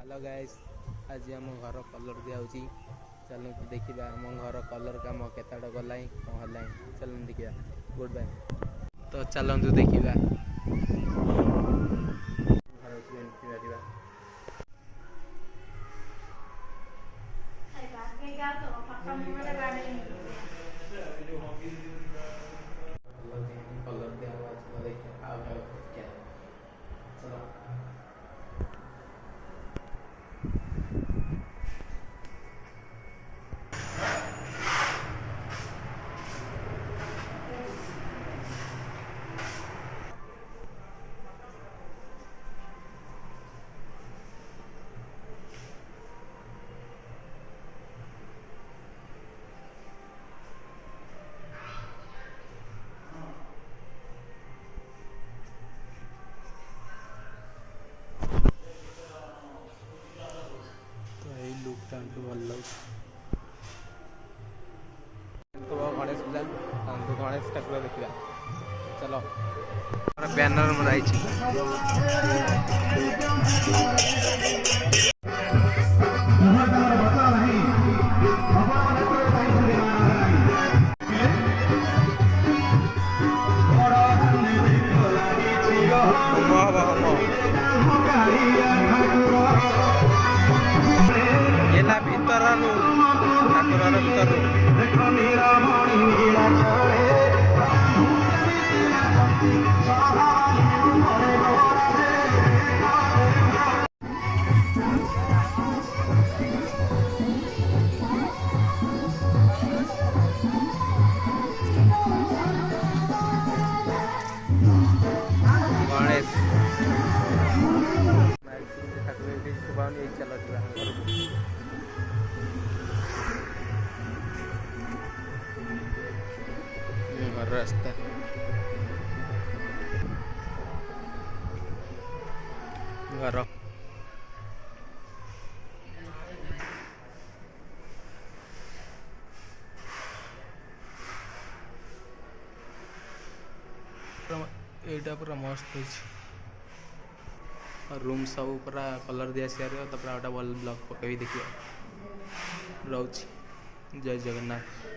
Hello guys, आज आम घर कलर दिया चलो देखा आम घर कलर कम केत गला कौन है चलो देखा गुड बाय। तो चलतु देखा भल लगे गणेश पूजा गणेश ठाकुर देखा चलो बैनर रास्ता घर एटा पूरा मस्त रूम सब पूरा कलर दिया सारे भल ब्लॉक पकई देखिए रोच जय जगन्नाथ।